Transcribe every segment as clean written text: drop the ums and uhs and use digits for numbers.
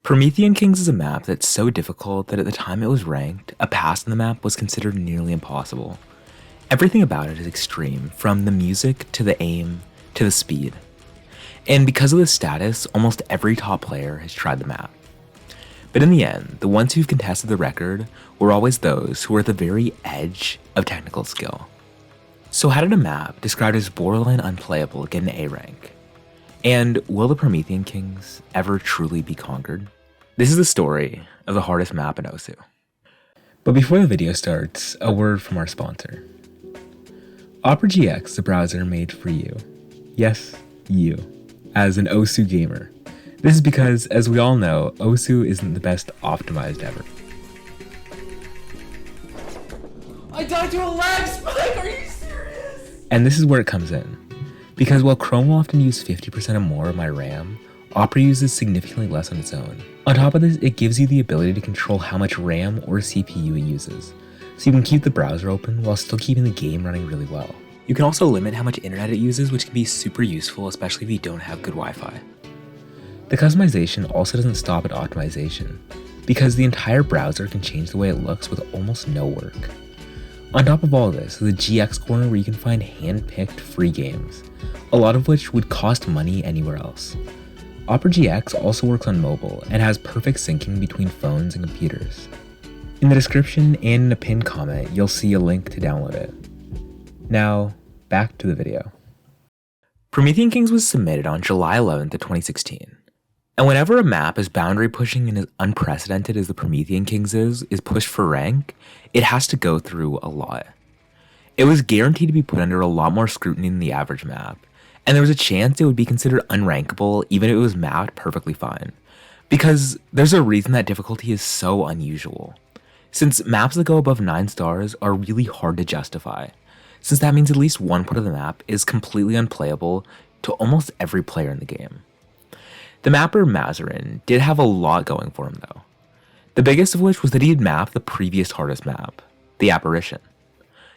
Promethean Kings is a map that's so difficult that at the time it was ranked, a pass on the map was considered nearly impossible. Everything about it is extreme, from the music to the aim to the speed. And because of this status, almost every top player has tried the map. But in the end, the ones who've contested the record were always those who were at the very edge of technical skill. So how did a map described as borderline unplayable get an A rank? And will the Promethean Kings ever truly be conquered? This is the story of the hardest map in Osu. But before the video starts, a word from our sponsor. Opera GX, the browser made for you. Yes, you, as an Osu gamer. This is because, as we all know, Osu isn't the best optimized ever. I died to a lag spike, are you serious? And this is where it comes in. Because while Chrome will often use 50% or more of my RAM, Opera uses significantly less on its own. On top of this, it gives you the ability to control how much RAM or CPU it uses, so you can keep the browser open while still keeping the game running really well. You can also limit how much internet it uses, which can be super useful, especially if you don't have good Wi-Fi. The customization also doesn't stop at optimization, because the entire browser can change the way it looks with almost no work. On top of all this, the GX corner where you can find hand-picked free games, a lot of which would cost money anywhere else. Opera GX also works on mobile and has perfect syncing between phones and computers. In the description and in a pinned comment, you'll see a link to download it. Now, back to the video. Promethean Kings was submitted on July 11th of 2016. And whenever a map as boundary pushing and as unprecedented as the Promethean Kings is pushed for rank, it has to go through a lot. It was guaranteed to be put under a lot more scrutiny than the average map, and there was a chance it would be considered unrankable even if it was mapped perfectly fine. Because there's a reason that difficulty is so unusual. Since maps that go above 9 stars are really hard to justify, since that means at least one part of the map is completely unplayable to almost every player in the game. The mapper Mazarin did have a lot going for him though. The biggest of which was that he had mapped the previous hardest map, the Apparition.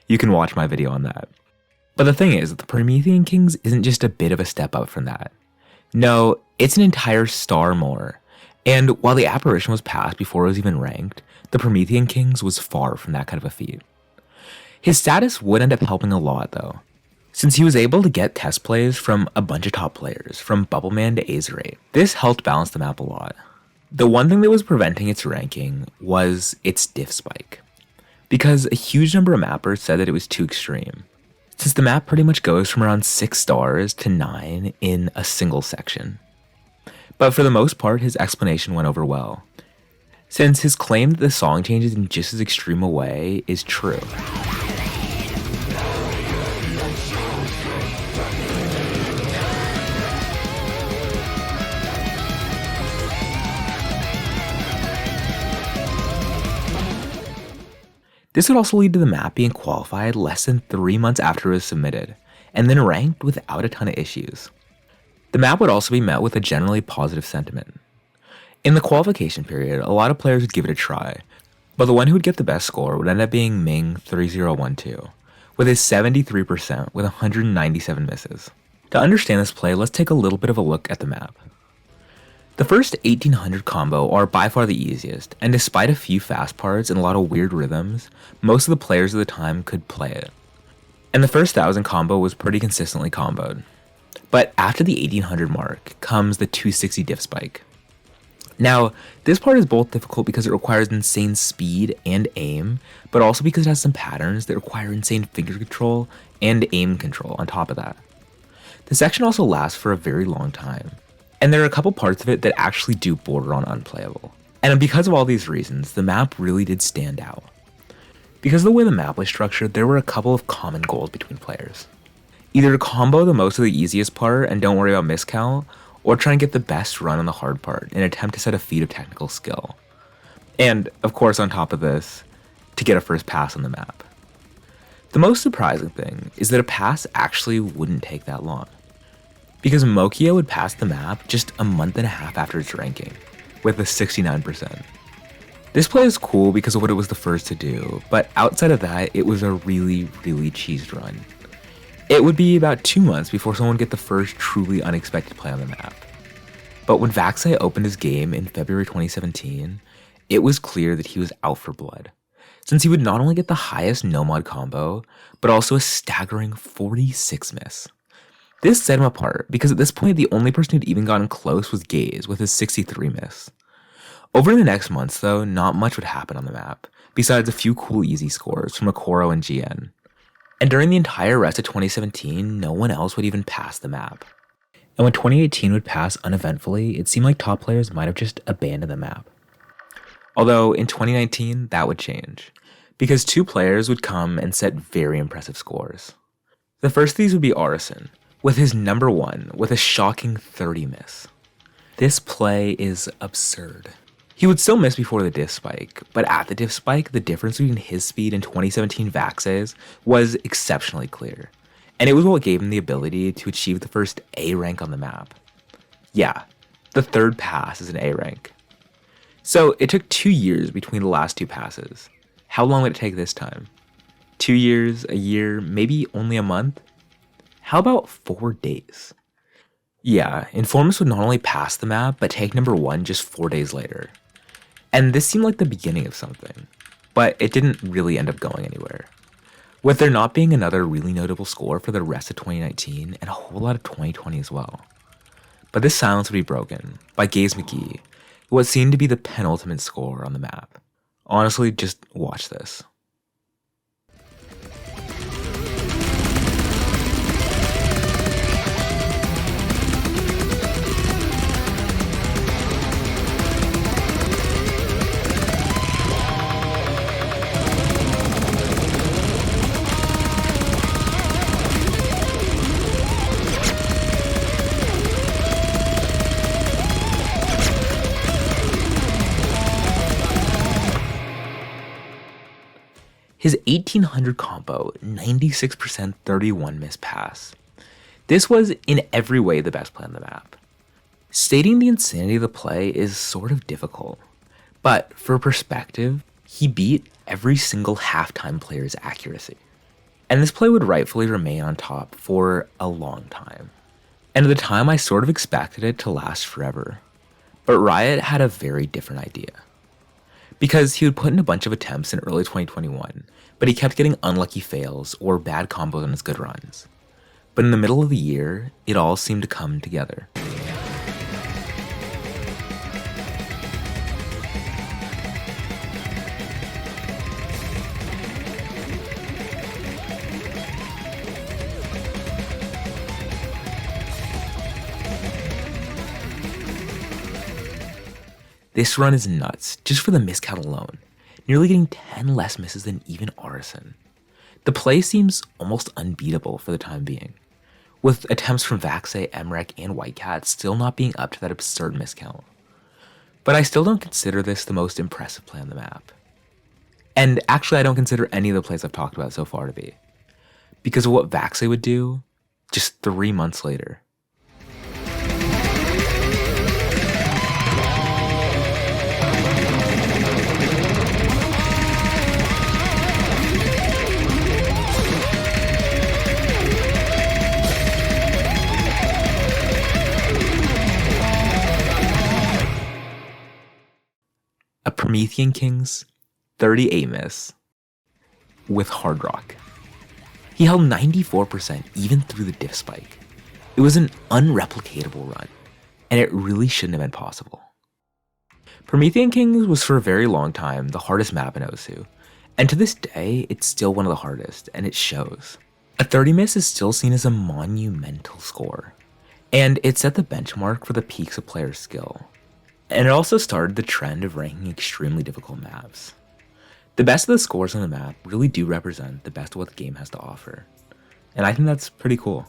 You can watch my video on that. But the thing is that the Promethean Kings isn't just a bit of a step up from that. No, it's an entire star more. And while the Apparition was passed before it was even ranked, the Promethean Kings was far from that kind of a feat. His status would end up helping a lot though, since he was able to get test plays from a bunch of top players, from Bubbleman to Azerate. This helped balance the map a lot. The one thing that was preventing its ranking was its diff spike, because a huge number of mappers said that it was too extreme, since the map pretty much goes from around 6 stars to 9 in a single section. But for the most part, his explanation went over well, since his claim that the song changes in just as extreme a way is true. This would also lead to the map being qualified less than 3 months after it was submitted, and then ranked without a ton of issues. The map would also be met with a generally positive sentiment. In the qualification period, a lot of players would give it a try, but the one who would get the best score would end up being Ming3012, with his 73% with 197 misses. To understand this play, let's take a little bit of a look at the map. The first 1800 combo are by far the easiest, and despite a few fast parts and a lot of weird rhythms, most of the players of the time could play it. And the first 1000 combo was pretty consistently comboed. But after the 1800 mark comes the 260 diff spike. Now, this part is both difficult because it requires insane speed and aim, but also because it has some patterns that require insane finger control and aim control on top of that. The section also lasts for a very long time. And there are a couple parts of it that actually do border on unplayable. And because of all these reasons, the map really did stand out. Because of the way the map was structured, there were a couple of common goals between players. Either to combo the most of the easiest part and don't worry about miscount, or try and get the best run on the hard part in an attempt to set a feat of technical skill. And, of course, on top of this, to get a first pass on the map. The most surprising thing is that a pass actually wouldn't take that long, because Mokia would pass the map just a month and a half after its ranking, with a 69%. This play is cool because of what it was the first to do, but outside of that, it was a really, really cheesed run. It would be about 2 months before someone would get the first truly unexpected play on the map. But when Vaxei opened his game in February 2017, it was clear that he was out for blood, since he would not only get the highest no-mod combo, but also a staggering 46 miss. This set him apart, because at this point the only person who'd even gotten close was Gaze with his 63 miss. Over the next months though, not much would happen on the map, besides a few cool easy scores from Akoro and GN. And during the entire rest of 2017, no one else would even pass the map. And when 2018 would pass uneventfully, it seemed like top players might have just abandoned the map. Although in 2019, that would change, because two players would come and set very impressive scores. The first of these would be Arisen, with his number 1 with a shocking 30 miss. This play is absurd. He would still miss before the diff spike, but at the diff spike, the difference between his speed and 2017 Vaxei's was exceptionally clear, and it was what gave him the ability to achieve the first A rank on the map. Yeah, the third pass is an A rank. So it took 2 years between the last two passes. How long would it take this time? 2 years, a year, maybe only a month? How about 4 days? Yeah, Informus would not only pass the map, but take number 1 just 4 days later. And this seemed like the beginning of something, but it didn't really end up going anywhere, with there not being another really notable score for the rest of 2019 and a whole lot of 2020 as well. But this silence would be broken by Gaze McGee, what seemed to be the penultimate score on the map. Honestly, just watch this. His 1800 combo, 96% 31 miss pass. This was in every way the best play on the map. Stating the insanity of the play is sort of difficult, but for perspective, he beat every single halftime player's accuracy. And this play would rightfully remain on top for a long time. And at the time I sort of expected it to last forever. But Riot had a very different idea. Because he would put in a bunch of attempts in early 2021, but he kept getting unlucky fails or bad combos on his good runs. But in the middle of the year, it all seemed to come together. This run is nuts, just for the miss count alone, nearly getting 10 less misses than even Arisen. The play seems almost unbeatable for the time being, with attempts from Vaxei, Emrek, and Whitecat still not being up to that absurd miss count. But I still don't consider this the most impressive play on the map. And actually I don't consider any of the plays I've talked about so far to be, because of what Vaxei would do just 3 months later. A Promethean King's 38 miss with Hard Rock. He held 94% even through the diff spike. It was an unreplicatable run, and it really shouldn't have been possible. Promethean Kings was for a very long time the hardest map in Osu, and to this day it's still one of the hardest, and it shows. A 30 miss is still seen as a monumental score, and it set the benchmark for the peaks of player skill. And it also started the trend of ranking extremely difficult maps. The best of the scores on the map really do represent the best of what the game has to offer, and I think that's pretty cool.